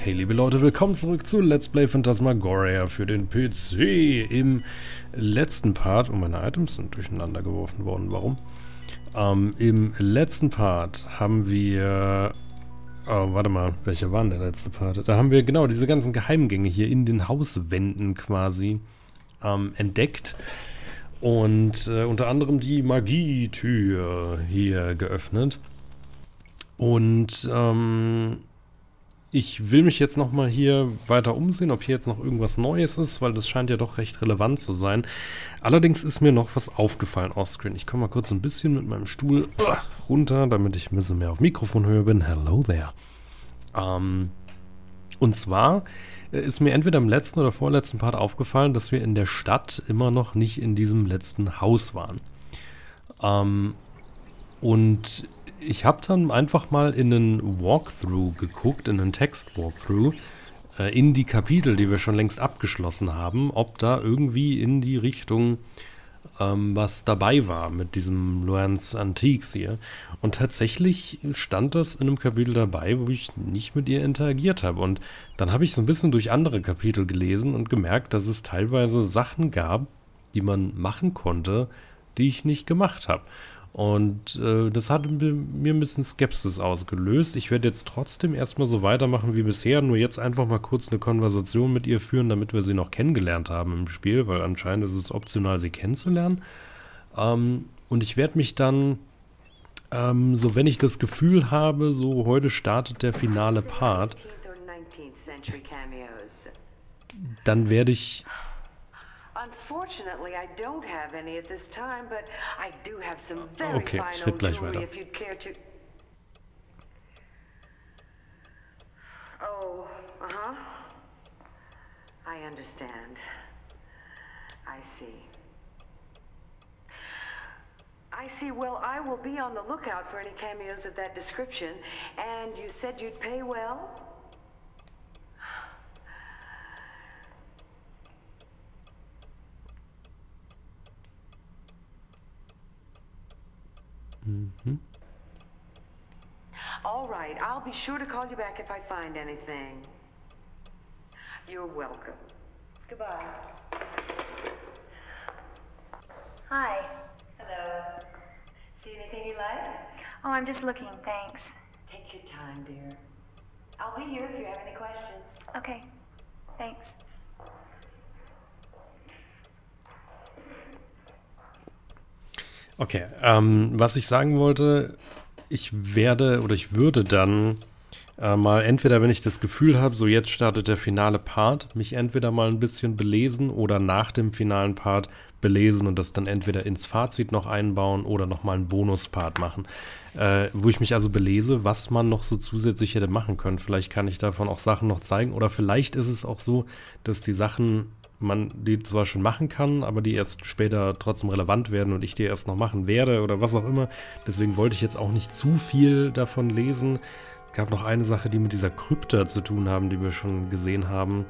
Hey liebe Leute, willkommen zurück zu Let's Play Phantasmagoria für den PC. Im letzten Part, und meine Items sind durcheinander geworfen worden, warum? Im letzten Part haben wir, warte mal, welcher war denn der letzte Part? Da haben wir genau diese ganzen Geheimgänge hier in den Hauswänden quasi entdeckt und unter anderem die Magietür hier geöffnet. Und ich will mich jetzt nochmal hier weiter umsehen, ob hier jetzt noch irgendwas Neues ist, weil das scheint ja doch recht relevant zu sein. Allerdings ist mir noch was aufgefallen offscreen. Ich komme mal kurz ein bisschen mit meinem Stuhl runter, damit ich ein bisschen mehr auf Mikrofonhöhe bin. Hello there. Und zwar ist mir entweder im letzten oder vorletzten Part aufgefallen, dass wir in der Stadt immer noch nicht in diesem letzten Haus waren. Und ich habe dann einfach mal in einen Walkthrough geguckt, in einen Text-Walkthrough, in die Kapitel, die wir schon längst abgeschlossen haben, ob da irgendwie in die Richtung was dabei war mit diesem Luan's Antiques hier. Und tatsächlich stand das in einem Kapitel dabei, wo ich nicht mit ihr interagiert habe. Und dann habe ich so ein bisschen durch andere Kapitel gelesen und gemerkt, dass es teilweise Sachen gab, die man machen konnte, die ich nicht gemacht habe. Und das hat mir ein bisschen Skepsis ausgelöst. Ich werde jetzt trotzdem erstmal so weitermachen wie bisher, nur jetzt einfach mal kurz eine Konversation mit ihr führen, damit wir sie noch kennengelernt haben im Spiel, weil anscheinend ist es optional, sie kennenzulernen. Und ich werde mich dann, so wenn ich das Gefühl habe, so heute startet der finale Part, dann werde ich... Unfortunately, I don't have any at this time, but I do have some very fine old jewelry if you'd care to. Oh, I understand. I see. I see. Well, I will be on the lookout for any cameos of that description. And you said you'd pay well? All right, I'll be sure to call you back if I find anything. You're welcome. Goodbye. Hi. Hello. See anything you like? Oh, I'm just looking, thanks. Take your time, dear. I'll be here if you have any questions. Okay, thanks. Okay, was ich sagen wollte, ich würde dann mal entweder, wenn ich das Gefühl habe, so jetzt startet der finale Part, mich entweder mal ein bisschen belesen oder nach dem finalen Part belesen und das dann entweder ins Fazit noch einbauen oder nochmal einen Bonuspart machen, wo ich mich also belese, was man noch so zusätzlich hätte machen können. Vielleicht kann ich davon auch Sachen noch zeigen oder vielleicht ist es auch so, dass die Sachen man die zwar schon machen kann, aber die erst später trotzdem relevant werden und ich die erst noch machen werde oder was auch immer. Deswegen wollte ich jetzt auch nicht zu viel davon lesen. Es gab noch eine Sache, die mit dieser Krypta zu tun haben, die wir schon gesehen haben,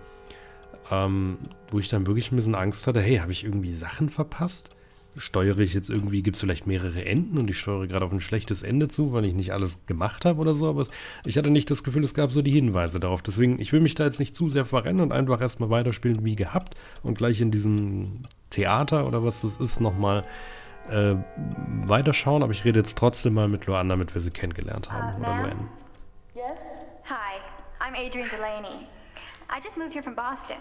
wo ich dann wirklich ein bisschen Angst hatte, hey, habe ich irgendwie Sachen verpasst? Steuere ich jetzt irgendwie, gibt es vielleicht mehrere Enden und ich steuere gerade auf ein schlechtes Ende zu, weil ich nicht alles gemacht habe oder so, aber ich hatte nicht das Gefühl, es gab so die Hinweise darauf. Deswegen, ich will mich da jetzt nicht zu sehr verrennen und einfach erstmal weiterspielen wie gehabt und gleich in diesem Theater oder was das ist, nochmal weiterschauen, aber ich rede jetzt trotzdem mal mit Luan, damit wir sie kennengelernt haben. Oder Luan. Yes? Hi, I'm Adrian Delaney. I just moved here from Boston.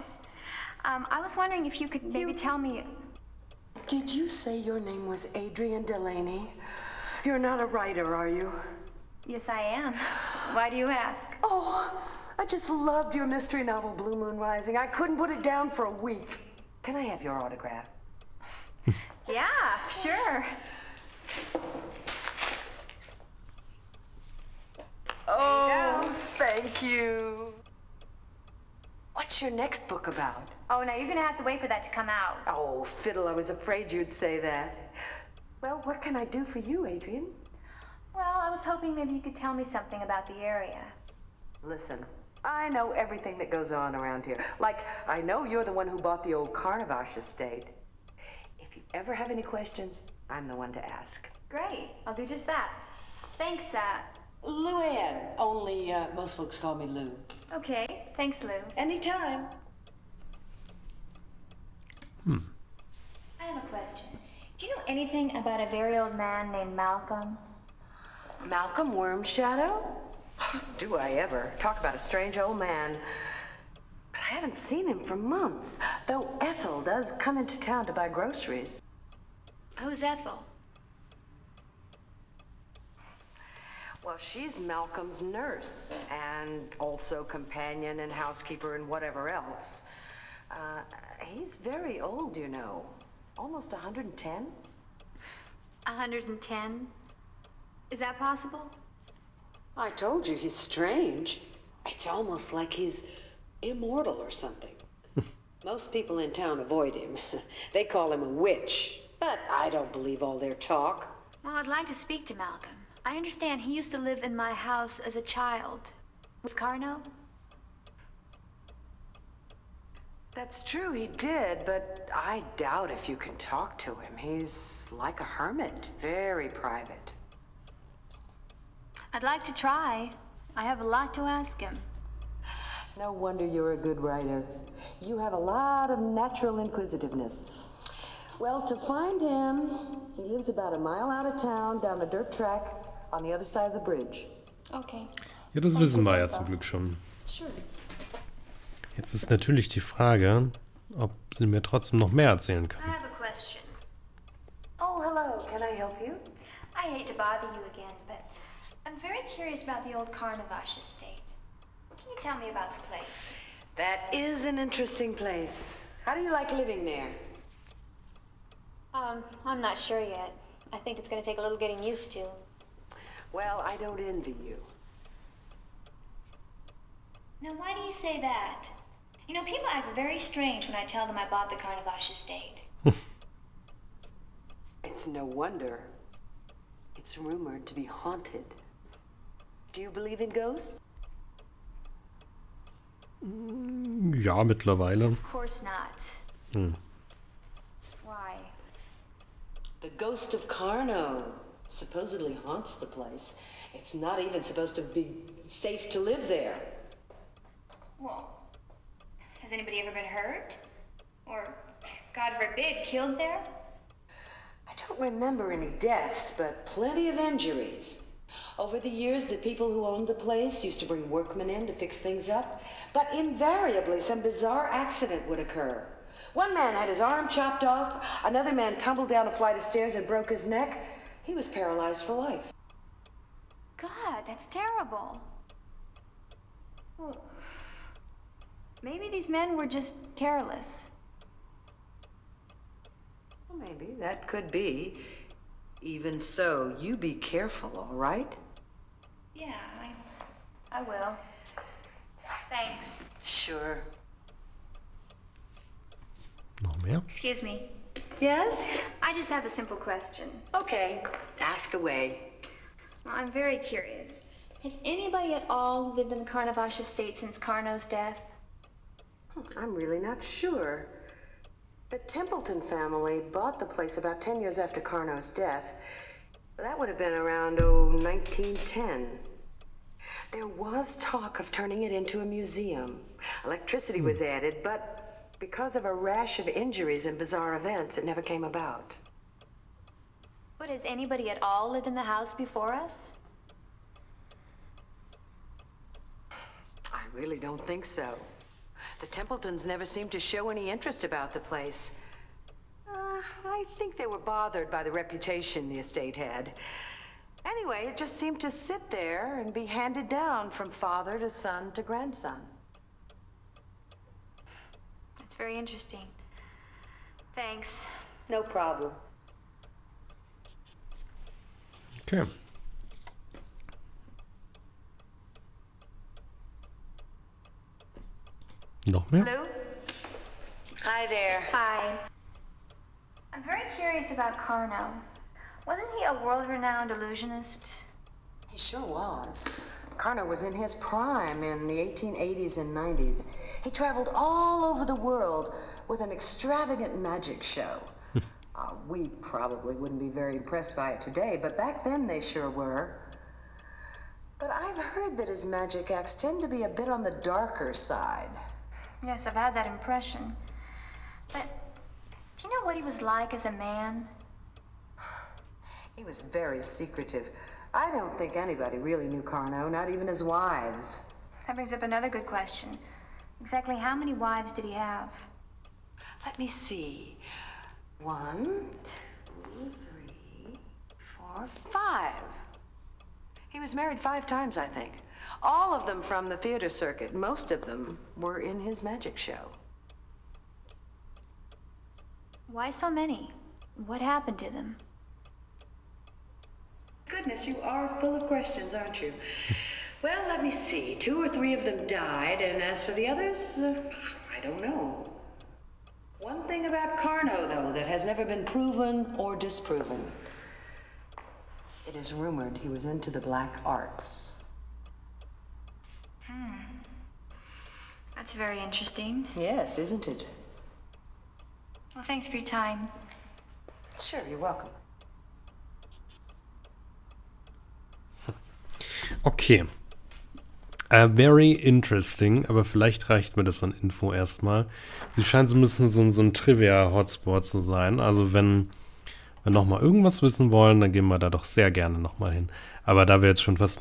I was wondering if you could maybe tell me... Did you say your name was Adrian Delaney? You're not a writer, are you? Yes, I am. Why do you ask? Oh, I just loved your mystery novel, Blue Moon Rising. I couldn't put it down for a week. Can I have your autograph? Yeah, sure. Oh, thank you. What's your next book about? Oh, no, you're gonna have to wait for that to come out. Oh, fiddle, I was afraid you'd say that. Well, what can I do for you, Adrian? Well, I was hoping maybe you could tell me something about the area. Listen, I know everything that goes on around here. Like, I know you're the one who bought the old Carnavash estate. If you ever have any questions, I'm the one to ask. Great, I'll do just that. Thanks, Luann, only most folks call me Lou. Okay, thanks, Lou. Anytime. I have a question. Do you know anything about a very old man named Malcolm? Malcolm Wormshadow? Do I ever. Talk about a strange old man. But I haven't seen him for months, though Ethel does come into town to buy groceries. Who's Ethel? Well, she's Malcolm's nurse, and also companion and housekeeper and whatever else. He's very old, you know. Almost 110. 110? Is that possible? I told you he's strange. It's almost like he's immortal or something. Most people in town avoid him. They call him a witch, but I don't believe all their talk. Well, I'd like to speak to Malcolm. I understand he used to live in my house as a child. With Carno? That's true, he did, but I doubt if you can talk to him. He's like a hermit, very private. I'd like to try. I have a lot to ask him. No wonder you're a good writer. You have a lot of natural inquisitiveness. Well, to find him, he lives about a mile out of town, down a dirt track, on the other side of the bridge. Okay. Ja, das wissen wir ja zum Glück schon. Sure. Jetzt ist natürlich die Frage, ob sie mir trotzdem noch mehr erzählen I kann. have a question. Oh, hello. Can I help you? I hate to bother you again, but I'm very curious about the old Carnavash estate. What can you tell me about the place? That is an interesting place. How do you like living there? I'm not sure yet. I think it's going to take a little getting used to. Well, I don't envy you. Now, why do you say that? You know, people act very strange when I tell them I bought the Carnavash estate. It's no wonder. It's rumored to be haunted. Do you believe in ghosts? Ja, mittlerweile. Of course not. Why? The ghost of Carno supposedly haunts the place. It's not even supposed to be safe to live there. Well, has anybody ever been hurt? Or, God forbid, killed there? I don't remember any deaths, but plenty of injuries. Over the years, the people who owned the place used to bring workmen in to fix things up, but invariably some bizarre accident would occur. One man had his arm chopped off, another man tumbled down a flight of stairs and broke his neck. He was paralyzed for life. God, that's terrible. Well, maybe these men were just careless. Well, maybe that could be. Even so, you be careful, all right? Yeah, I will. Thanks. Sure. Noch mehr? Excuse me. Yes? I just have a simple question. Okay, ask away. Well, I'm very curious. Has anybody at all lived in the Carnavash estate since Carno's death? I'm really not sure. The Templeton family bought the place about 10 years after Carno's death. That would have been around, 1910. There was talk of turning it into a museum. Electricity was added, but because of a rash of injuries and bizarre events, it never came about. But has anybody at all lived in the house before us? I really don't think so. The Templetons never seemed to show any interest about the place. I think they were bothered by the reputation the estate had. Anyway, it just seemed to sit there and be handed down from father to son to grandson. That's very interesting. Thanks. No problem. Okay. Noch mehr? Lou? Hi there. Hi. I'm very curious about Carno. Wasn't he a world-renowned illusionist? He sure was. Carno was in his prime in the 1880s and 90s. He traveled all over the world with an extravagant magic show. We probably wouldn't be very impressed by it today, but back then they sure were. But I've heard that his magic acts tend to be a bit on the darker side. Yes, I've had that impression. But do you know what he was like as a man? He was very secretive. I don't think anybody really knew Carno, not even his wives. That brings up another good question. Exactly how many wives did he have? Let me see. 1, 2, 3, 4, 5. He was married 5 times, I think. All of them from the theater circuit. Most of them were in his magic show. Why so many? What happened to them? Goodness, you are full of questions, aren't you? Well, let me see. 2 or 3 of them died, and as for the others, I don't know. One thing about Carno, though, that has never been proven or disproven. It is rumored he was into the black arts. That's very interesting. Yes, isn't it? Well, thanks for your time. Sure, you're welcome. Okay. Very interesting, aber vielleicht reicht mir das an Info erstmal. Sie scheint so ein bisschen so ein Trivia-Hotspot zu sein. Also wenn wir nochmal irgendwas wissen wollen, dann gehen wir da doch sehr gerne nochmal hin. Aber da wir jetzt schon fast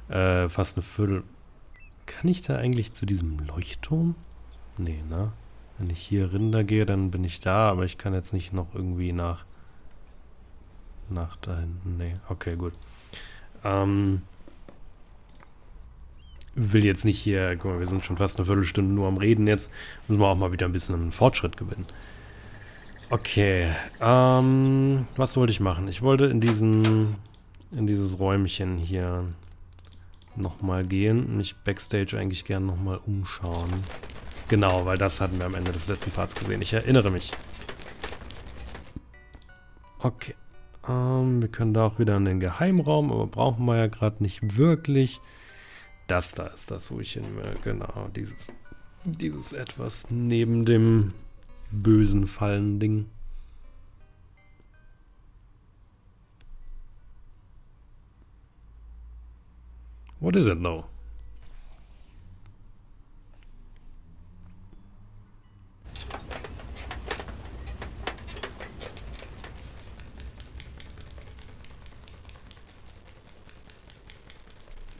fast eine Viertel... Kann ich da eigentlich zu diesem Leuchtturm? Nee, ne? Wenn ich hier runter gehe, dann bin ich da, aber ich kann jetzt nicht noch irgendwie nach da hinten. Nee, okay, gut. Will jetzt nicht hier, guck mal, wir sind schon fast eine Viertelstunde nur am Reden jetzt. Müssen wir auch mal wieder ein bisschen einen Fortschritt gewinnen. Okay, was wollte ich machen? Ich wollte in dieses Räumchen hier nochmal gehen und mich Backstage eigentlich gerne nochmal umschauen. Genau, weil das hatten wir am Ende des letzten Parts gesehen. Ich erinnere mich. Okay. Wir können da auch wieder in den Geheimraum, aber brauchen wir ja gerade nicht wirklich. Das da ist das, wo ich hin will. Genau, dieses etwas neben dem bösen Fallending. What is it though?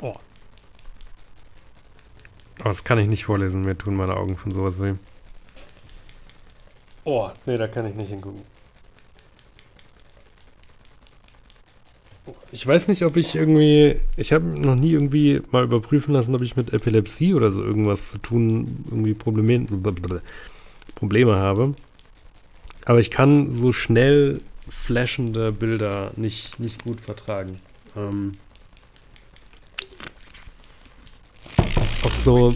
Oh. Oh, das kann ich nicht vorlesen. Mir tun meine Augen von sowas weh. Oh, nee, da kann ich nicht hingucken. Ich weiß nicht, ob ich irgendwie... Ich habe noch nie irgendwie mal überprüfen lassen, ob ich mit Epilepsie oder so irgendwas zu tun, irgendwie Probleme habe. Aber ich kann so schnell flashende Bilder nicht gut vertragen. Auch so...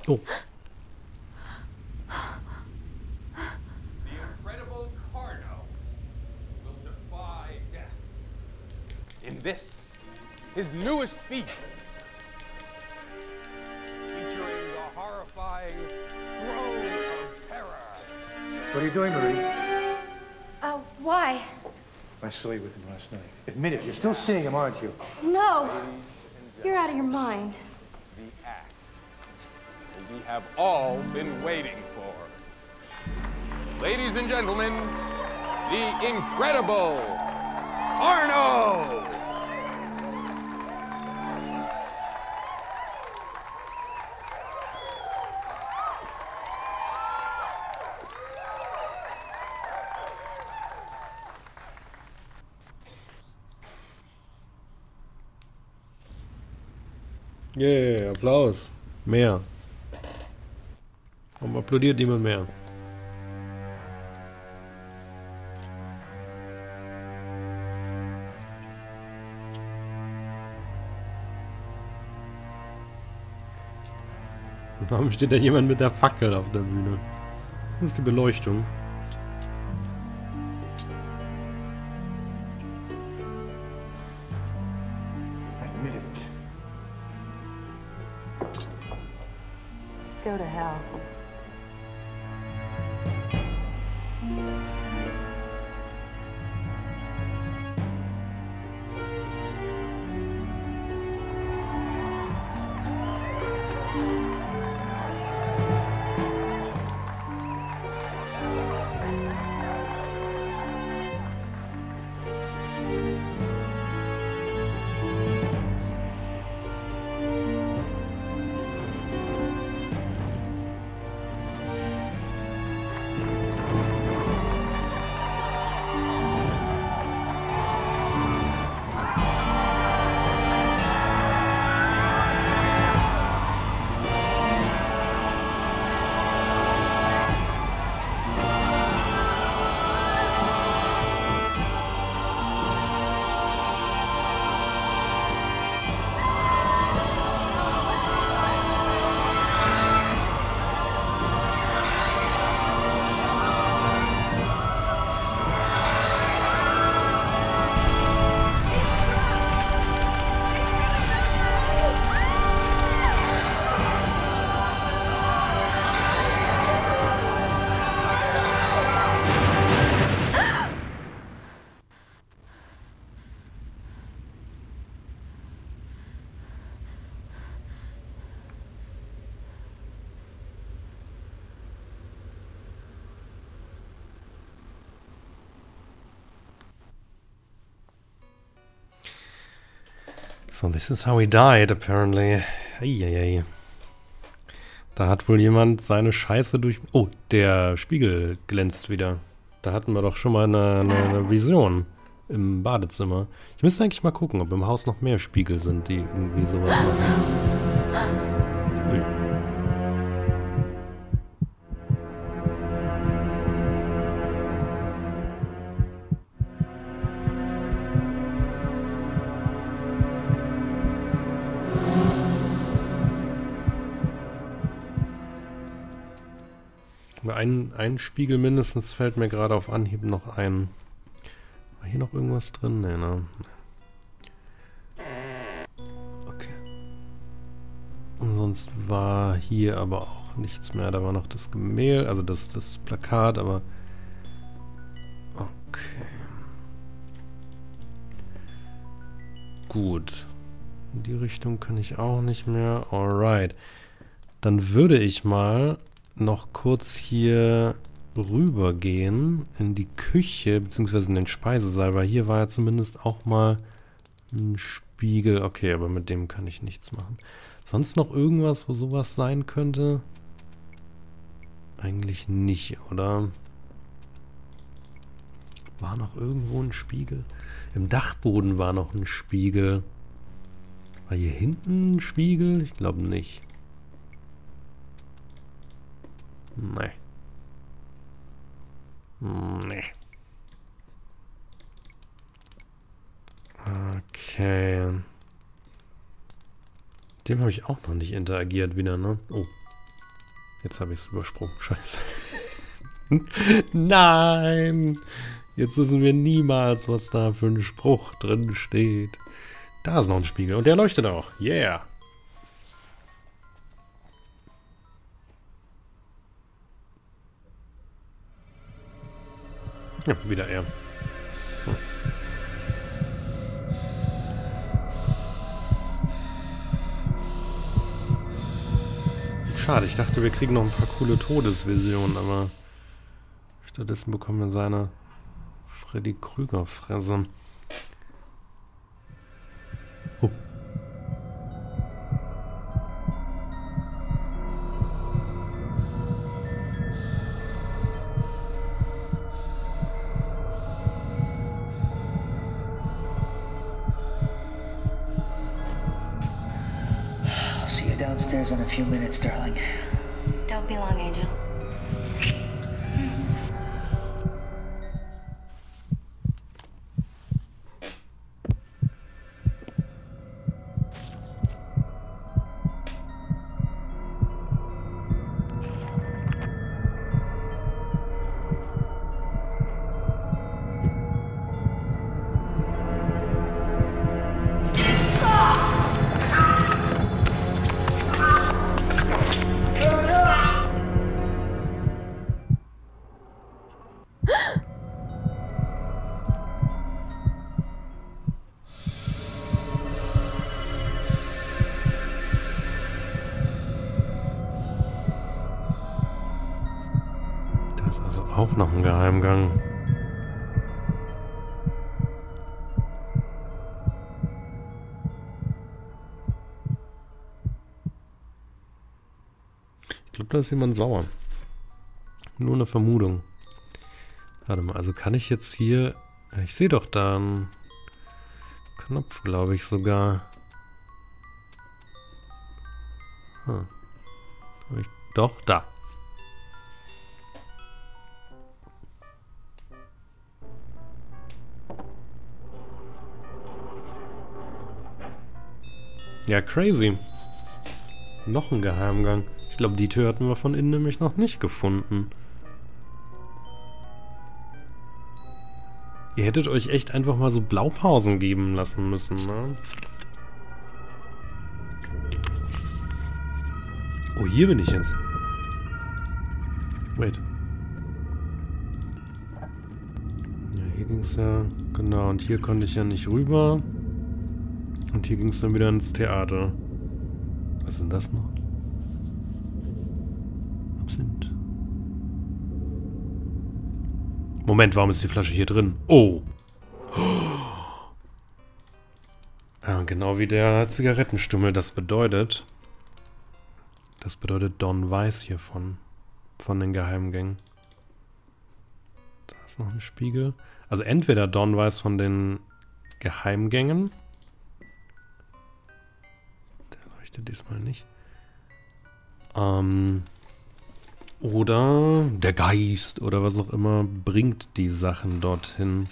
Oh. In this, his newest feat, featuring the horrifying throne of terror. What are you doing, Marie? Why? I saw you with him last night. Admit it, you're still seeing him, aren't you? No, you're out of your mind. The act that we have all been waiting for. Ladies and gentlemen, the incredible Arno! Yeah, Applaus. Mehr. Warum applaudiert niemand mehr? Warum steht da jemand mit der Fackel auf der Bühne? Das ist die Beleuchtung. Admit it. Go to hell. So, this is how he died, apparently. Eieiei. Da hat wohl jemand seine Scheiße durch... Oh, der Spiegel glänzt wieder. Da hatten wir doch schon mal eine Vision im Badezimmer. Ich müsste eigentlich mal gucken, ob im Haus noch mehr Spiegel sind, die irgendwie sowas machen. Ui. Ein Spiegel mindestens fällt mir gerade auf Anhieb noch ein. War hier noch irgendwas drin? Nee, ne? Okay. Und sonst war hier aber auch nichts mehr. Da war noch das Gemälde, also das Plakat, aber... Okay. Gut. In die Richtung kann ich auch nicht mehr. Alright. Dann würde ich mal noch kurz hier rüber gehen in die Küche, beziehungsweise in den Speisesaal, weil hier war ja zumindest auch mal ein Spiegel. Okay, aber mit dem kann ich nichts machen. Sonst noch irgendwas, wo sowas sein könnte? Eigentlich nicht, oder? War noch irgendwo ein Spiegel? Im Dachboden war noch ein Spiegel. War hier hinten ein Spiegel? Ich glaube nicht. Nee. Nee. Okay. Dem habe ich auch noch nicht interagiert wieder, ne? Oh. Jetzt habe ich es übersprungen. Scheiße. Nein! Jetzt wissen wir niemals, was da für ein Spruch drin steht. Da ist noch ein Spiegel und der leuchtet auch. Yeah! Ja, wieder er. Hm. Schade, ich dachte, wir kriegen noch ein paar coole Todesvisionen, aber stattdessen bekommen wir seine Freddy Krüger-Fresse. Oh. Downstairs in a few minutes, darling. Don't be long, Angel. Auch noch ein Geheimgang. Ich glaube, da ist jemand sauer. Nur eine Vermutung. Warte mal, also kann ich jetzt hier... Ich sehe doch da einen Knopf, glaube ich sogar. Hm. Doch, da. Ja, crazy. Noch ein Geheimgang. Ich glaube, die Tür hatten wir von innen nämlich noch nicht gefunden. Ihr hättet euch echt einfach mal so Blaupausen geben lassen müssen, ne? Oh, hier bin ich jetzt. Wait. Ja, hier ging's ja... Genau, und hier konnte ich ja nicht rüber. Und hier ging es dann wieder ins Theater. Was ist denn das noch? Absinth. Moment, warum ist die Flasche hier drin? Oh! Ja, genau wie der Zigarettenstummel das bedeutet. Das bedeutet Don weiß hiervon. Von den Geheimgängen. Da ist noch ein Spiegel. Also entweder Don weiß von den Geheimgängen. Der leuchtet diesmal nicht. Oder der Geist oder was auch immer bringt die Sachen dorthin.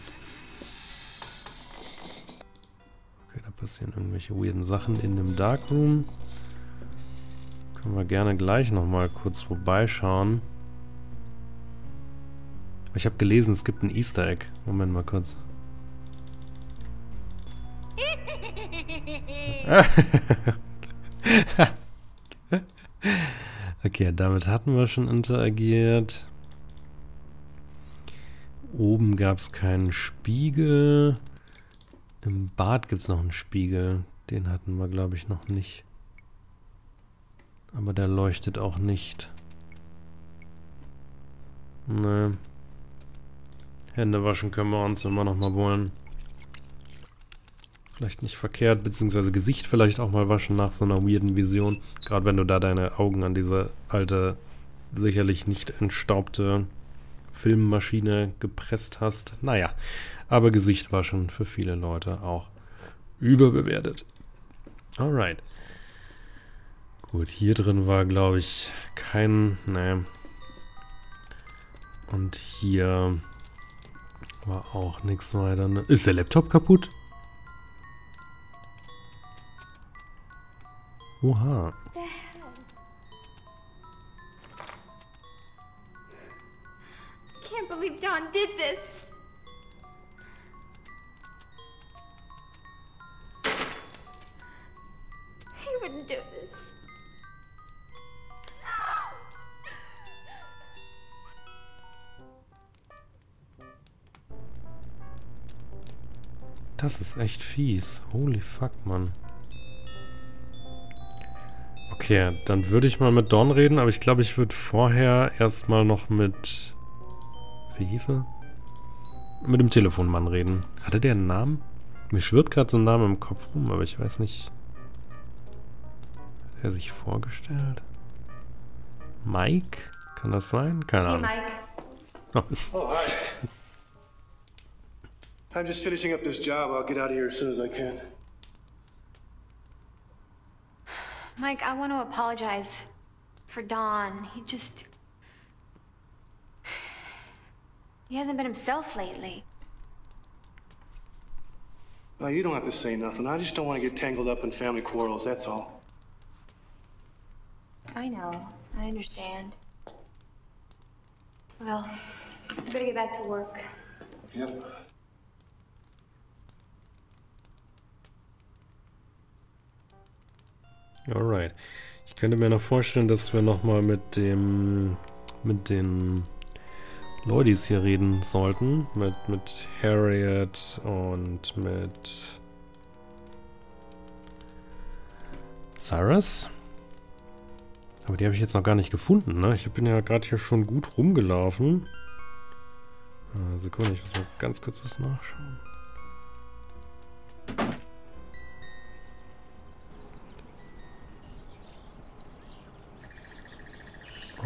Okay, da passieren irgendwelche weirden Sachen in dem Darkroom. Können wir gerne gleich nochmal kurz vorbeischauen. Ich habe gelesen, es gibt ein Easter Egg. Moment mal kurz. Okay, damit hatten wir schon interagiert. Oben gab es keinen Spiegel. Im Bad gibt es noch einen Spiegel. Den hatten wir, glaube ich, noch nicht. Aber der leuchtet auch nicht. Ne. Hände waschen können wir uns immer noch mal wollen. Vielleicht nicht verkehrt, beziehungsweise Gesicht vielleicht auch mal waschen nach so einer weirden Vision. Gerade wenn du da deine Augen an diese alte, sicherlich nicht entstaubte Filmmaschine gepresst hast. Naja, aber Gesicht waschen für viele Leute auch überbewertet. Alright. Gut, hier drin war, glaube ich, kein... Ne. Und hier war auch nichts weiter. Ne? Ist der Laptop kaputt? Oha. Can't believe Don did this. He wouldn't do this. Das ist echt fies. Holy fuck, Mann. Okay, dann würde ich mal mit Don reden, aber ich glaube, ich würde vorher erstmal noch mit... Wie hieß er? Mit dem Telefonmann reden. Hatte der einen Namen? Mir schwirrt gerade so ein Name im Kopf rum, aber ich weiß nicht... Hat er sich vorgestellt? Mike? Kann das sein? Keine Ahnung. Hey, Mike. Oh, hi. I'm just finishing up this job. I'll get out of here as soon as I can. Mike, I want to apologize for Don. He hasn't been himself lately. Well, you don't have to say nothing. I just don't want to get tangled up in family quarrels, that's all. I know. I understand. Well, I better get back to work. Yep. Alright. Ich könnte mir noch vorstellen, dass wir nochmal mit den Leudis hier reden sollten. Mit Harriet und mit Cyrus. Aber die habe ich jetzt noch gar nicht gefunden, ne? Ich bin ja gerade hier schon gut rumgelaufen. Sekunde, ich muss mal ganz kurz was nachschauen.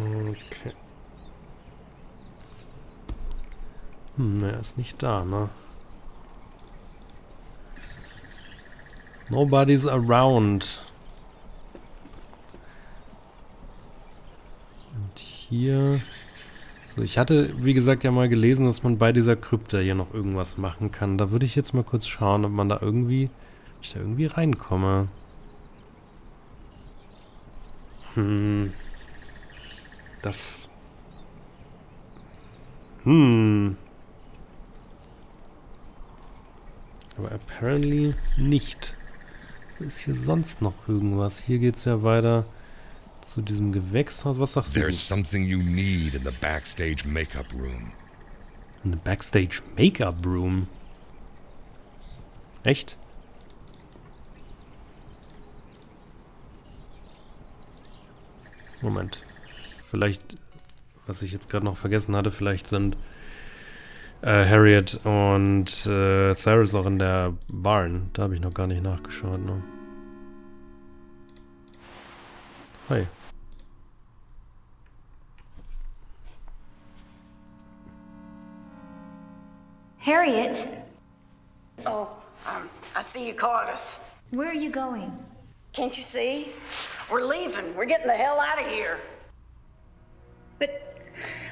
Okay. Er ist nicht da, ne? Nobody's around. Und hier... So, ich hatte, wie gesagt, ja mal gelesen, dass man bei dieser Krypta hier noch irgendwas machen kann. Da würde ich jetzt mal kurz schauen, ob man da irgendwie... Ob ich da irgendwie reinkomme. Das... Aber apparently nicht. Wo ist hier sonst noch irgendwas? Hier geht's ja weiter zu diesem Gewächshaus. Was sagst du? There's something you need in the backstage makeup room. In the backstage makeup room? Echt? Moment. Vielleicht, was ich jetzt gerade noch vergessen hatte, vielleicht sind Harriet und Cyrus auch in der Barn. Da habe ich noch gar nicht nachgeschaut, ne? Hi. Harriet, Oh, I see you caught us. where are you going? Can't you see? We're leaving. We're getting the hell out of here. But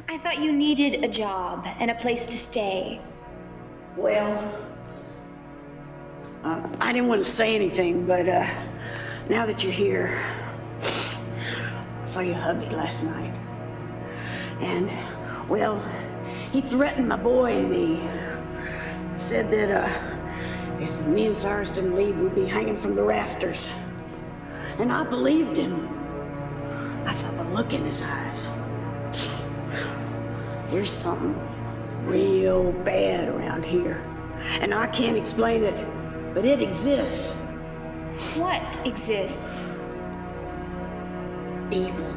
I thought you needed a job and a place to stay. Well, I didn't want to say anything, but now that you're here, I saw your hubby last night. And, well, he threatened my boy and me. Said that if me and Cyrus didn't leave, we'd be hanging from the rafters. And I believed him. I saw the look in his eyes. There's something real bad around here. And I can't explain it, but it exists. What exists? Evil.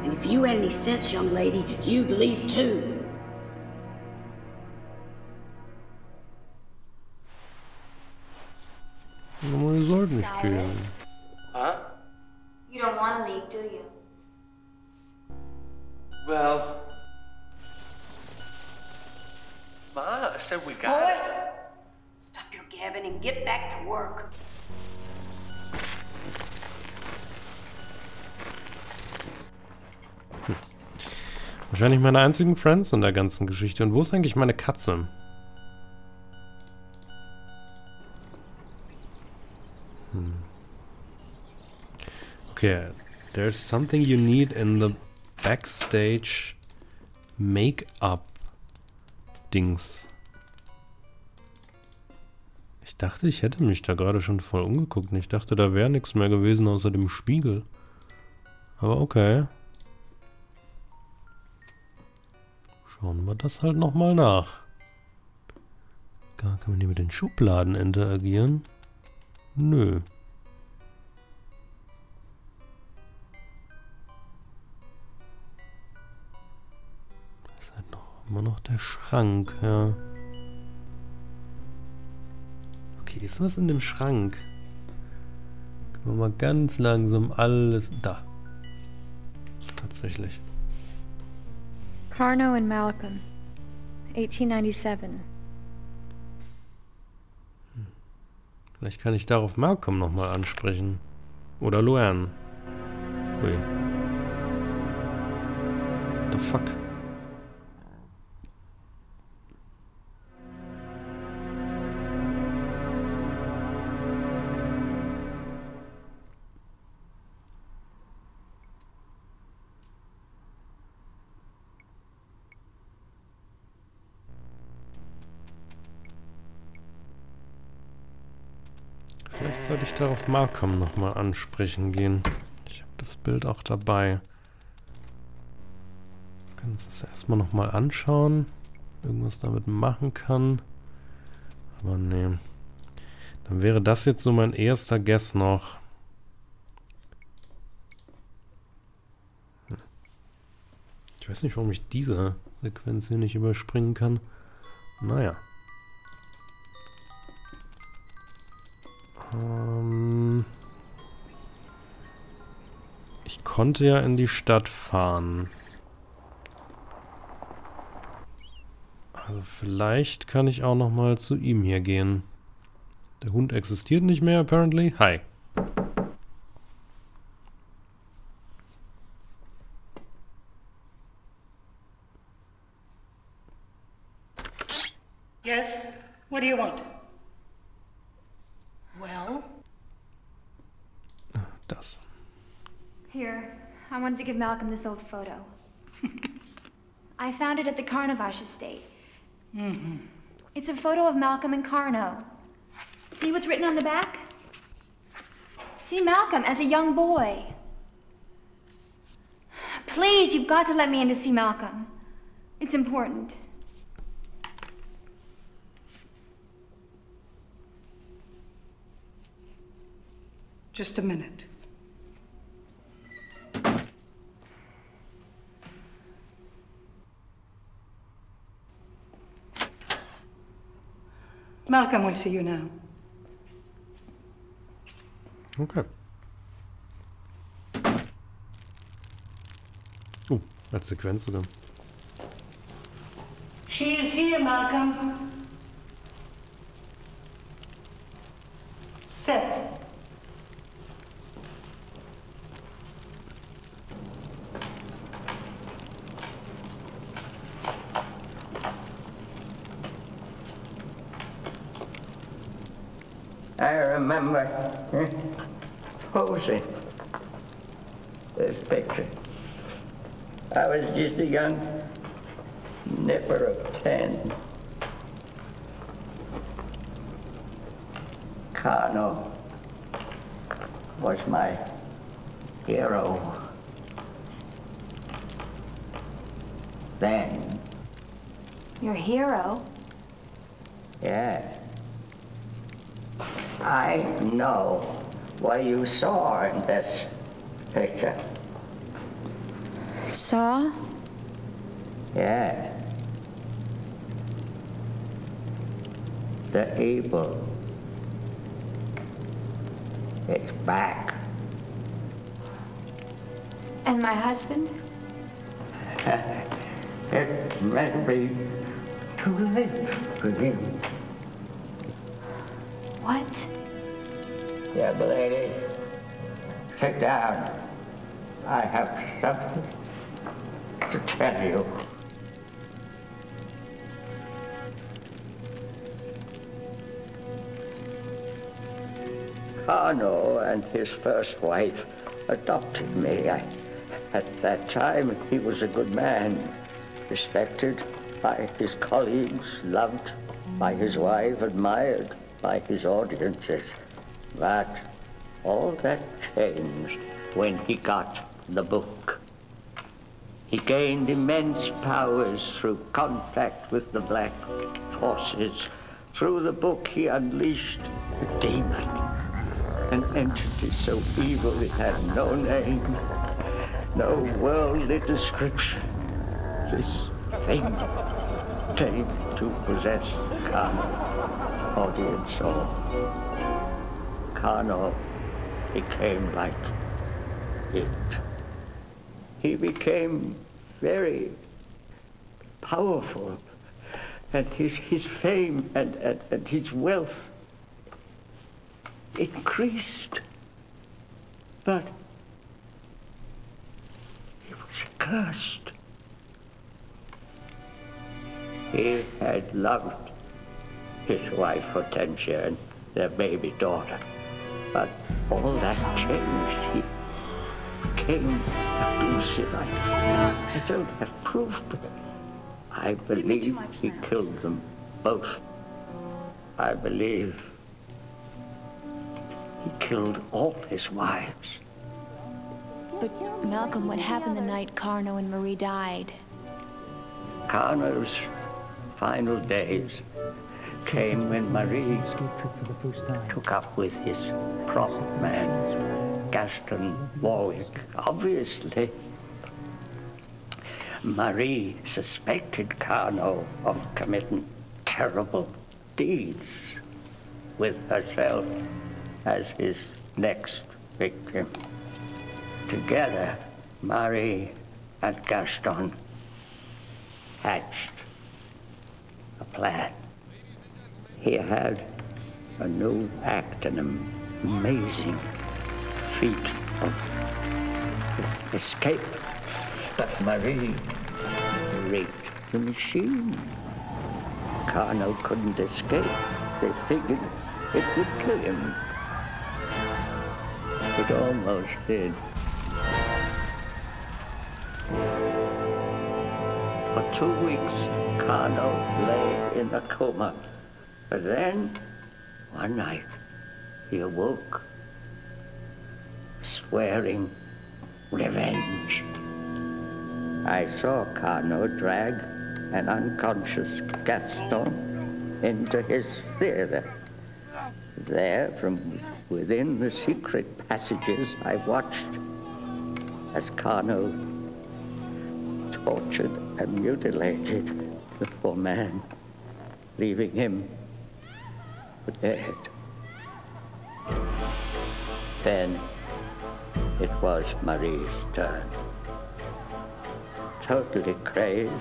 And if you had any sense, young lady, you'd leave too. Aber ihr sollt nicht gehen. Huh? You don't want to leave, do you? Well... Ma said we got Boy, it. stop your gabbing and get back to work. Wahrscheinlich meine einzigen Friends in der ganzen Geschichte. Und wo ist eigentlich meine Katze? Okay, there's something you need in the backstage Make-up Dings. Ich dachte, ich hätte mich da gerade schon voll umgeguckt. Ich dachte, da wäre nichts mehr gewesen außer dem Spiegel. Aber okay. Schauen wir das halt nochmal nach. Kann man hier mit den Schubladen interagieren? Nö. Das ist halt noch immer noch der Schrank, ja. Okay, ist was in dem Schrank? Können wir mal ganz langsam alles... Da. Tatsächlich. Carno and Malcolm, 1897. Vielleicht kann ich darauf Malcolm nochmal ansprechen. Oder Luan. Ui. What the fuck? Vielleicht sollte ich darauf Malcolm nochmal ansprechen gehen. Ich habe das Bild auch dabei. Wir können uns das erstmal nochmal anschauen. Irgendwas damit machen kann. Aber nee. Dann wäre das jetzt so mein erster Guess noch. Ich weiß nicht, warum ich diese Sequenz hier nicht überspringen kann. Naja. Ich konnte ja in die Stadt fahren. Also vielleicht kann ich auch noch mal zu ihm hier gehen. Der Hund existiert nicht mehr, apparently. Hi. Yes? What do you want? Well? Das. Here, I wanted to give Malcolm this old photo. I found it at the Carnavash estate. It's a photo of Malcolm and Carno. See what's written on the back? See Malcolm as a young boy. Please, you've got to let me in to see Malcolm. It's important. Just a minute. Malcolm will see you now. Okay. Oh, als Sequenz sogar. She is here, Malcolm. Set. I remember posing this picture. I was just a young nipper of 10. Kano was my hero. Then. Your hero? Yeah. I know what you saw in this picture. Saw? Yeah. The evil. It's back. And my husband? It may be too late for him. What? Yeah, lady. Sit down. I have something to tell you. Kano and his first wife adopted me. At that time, he was a good man, respected by his colleagues, loved by his wife, admired by his audiences. But all that changed when he got the book. He gained immense powers through contact with the black forces. Through the book, he unleashed a demon, an entity so evil it had no name, no worldly description. This thing came to possess Kano. Audience saw. Kano became like it. He became very powerful, and his fame and his wealth increased. But he was cursed. He had loved his wife Hortensia and their baby daughter. But all that changed. He became abusive. I don't have proof, but I believe he killed them both. I believe he killed all his wives. But Malcolm, what happened the night Kano and Marie died? Kano's final days came when Marie took up with his prop man, Gaston Warwick. Obviously, Marie suspected Kano of committing terrible deeds with herself as his next victim. Together, Marie and Gaston hatched a plan. He had a new act, an amazing feat of escape. But Marie raped the machine. Kano couldn't escape. They figured it would kill him. It almost did. For 2 weeks, Kano lay in a coma. But then, one night, he awoke, swearing revenge. I saw Kano drag an unconscious Gaston into his theater. There, from within the secret passages, I watched as Kano tortured and mutilated the poor man, leaving him dead. Then it was Marie's turn. Totally crazed,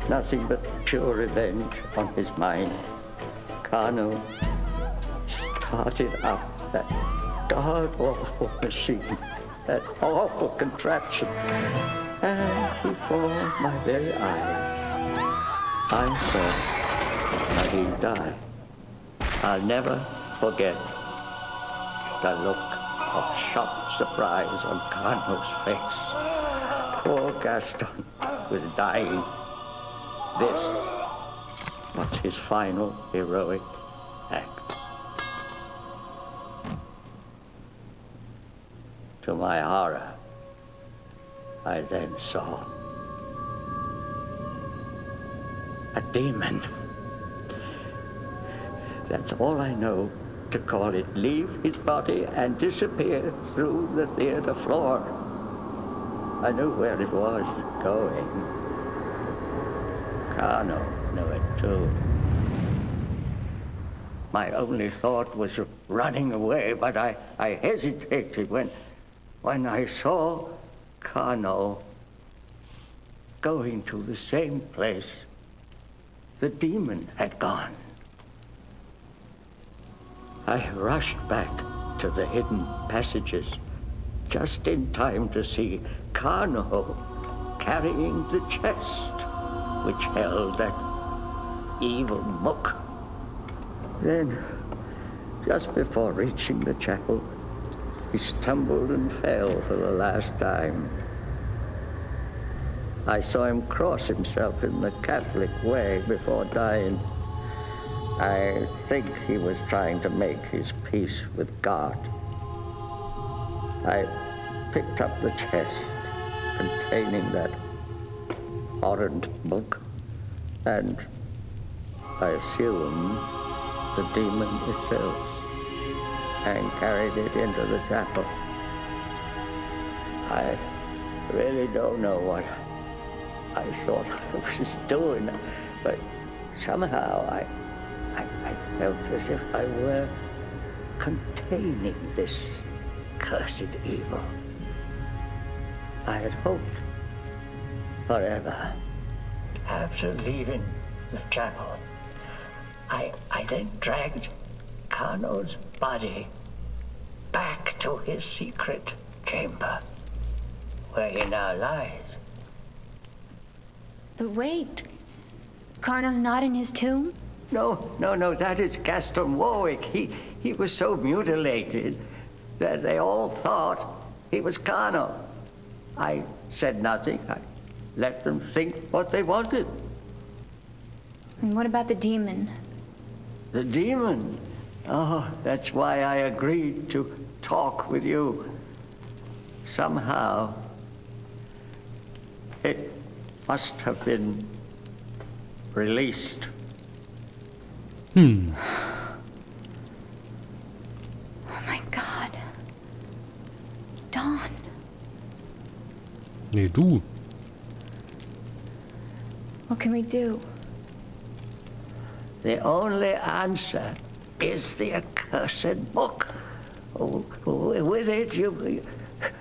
nothing but pure revenge on his mind, Carno started up that god-awful machine, that awful contraption, and before my very eyes, I saw Marie die. I'll never forget the look of shocked surprise on Carno's face. Poor Gaston was dying. This was his final heroic act. To my horror, I then saw a demon. That's all I know to call it. Leave his body and disappear through the theater floor. I knew where it was going. Carno knew it too. My only thought was of running away, but I hesitated when I saw Carno going to the same place the demon had gone. I rushed back to the hidden passages, just in time to see Carno carrying the chest which held that evil book. Then, just before reaching the chapel, he stumbled and fell for the last time. I saw him cross himself in the Catholic way before dying. I think he was trying to make his peace with God. I picked up the chest containing that horrid book, and I assume the demon itself, and carried it into the chapel. I really don't know what I thought I was doing, but somehow I felt as if I were containing this cursed evil. I had hoped forever. After leaving the chapel, I then dragged Carno's body back to his secret chamber, where he now lies. But wait, Carno's not in his tomb? No, that is Gaston Warwick. He was so mutilated that they all thought he was Carno. I said nothing. I let them think what they wanted. And what about the demon? The demon? Oh, that's why I agreed to talk with you. Somehow, it must have been released. Oh my God. Dawn. Nee, du. What can we do? The only answer is the accursed book. With it,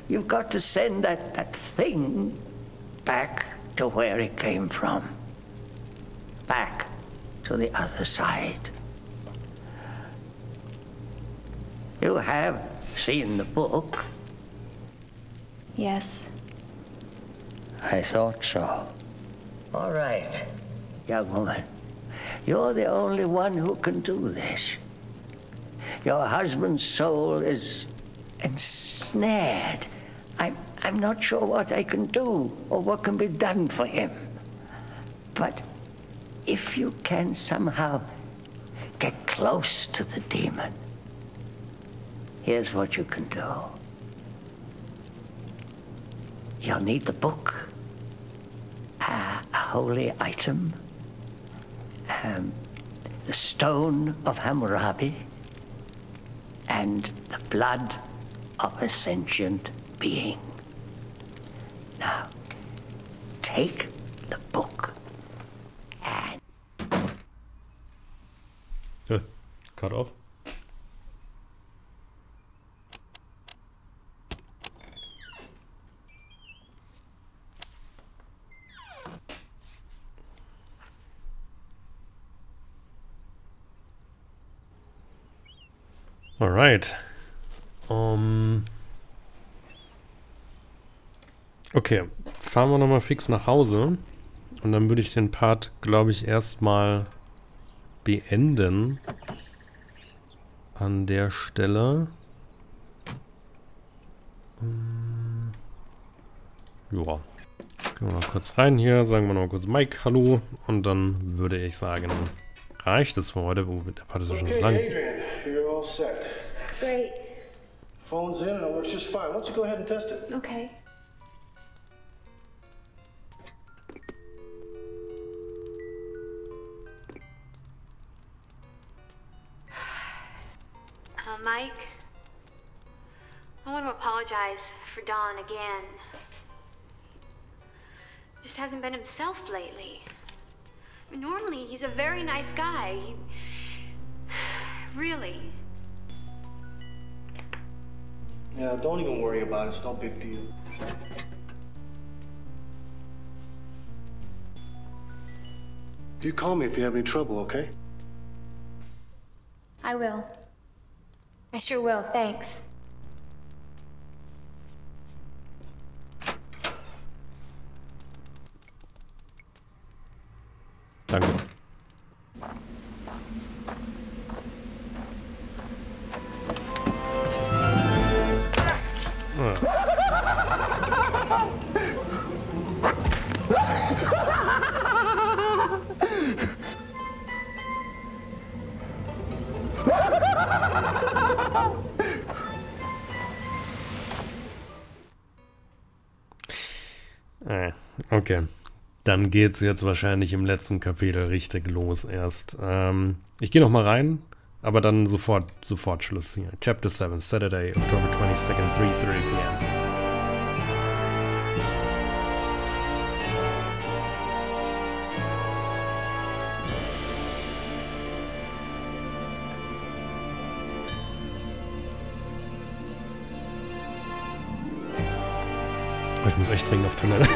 you've got to send that thing back to where it came from. Back to the other side. You have seen the book. Yes. I thought so. All right, young woman. You're the only one who can do this. Your husband's soul is ensnared. I'm not sure what I can do or what can be done for him. But if you can somehow get close to the demon, here's what you can do. You'll need the book, a holy item, the stone of Hammurabi, and the blood of a sentient being. Now, take the book and... gerade auf. Alright. Okay, fahren wir nochmal fix nach Hause. Und dann würde ich den Part, glaube ich, erstmal beenden. An der Stelle. Ja. Gehen wir noch kurz rein hier, sagen wir noch kurz Mike, hallo. Und dann würde ich sagen, reicht es für heute. Wo der Part ist ja schon so lang. Adrian, you're all set. Great. Phone's in and it works just fine. Why don't you go ahead and test it? Okay. Mike, I want to apologize for Don again. Just hasn't been himself lately. I mean, normally, he's a very nice guy. Really. Yeah, don't even worry about it. It's no big deal. Do call me if you have any trouble, okay? I will. I sure will, thanks. Danke. Okay. Dann geht's jetzt wahrscheinlich im letzten Kapitel richtig los erst. Ich gehe noch mal rein, aber dann sofort Schluss hier. Chapter 7, Saturday, October 22nd, 3:30 p.m. Ich muss echt dringend auf Toilette.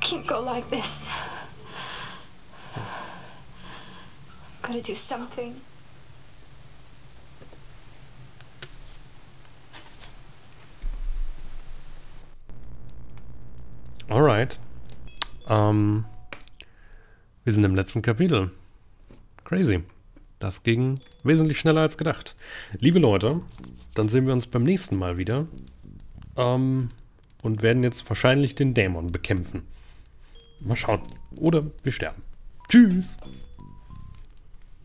Can't go like this. Gotta do something. Alright. Wir sind im letzten Kapitel. Crazy. Das ging wesentlich schneller als gedacht. Liebe Leute, dann sehen wir uns beim nächsten Mal wieder. Und werden jetzt wahrscheinlich den Dämon bekämpfen. Mal schauen. Oder wir sterben. Tschüss.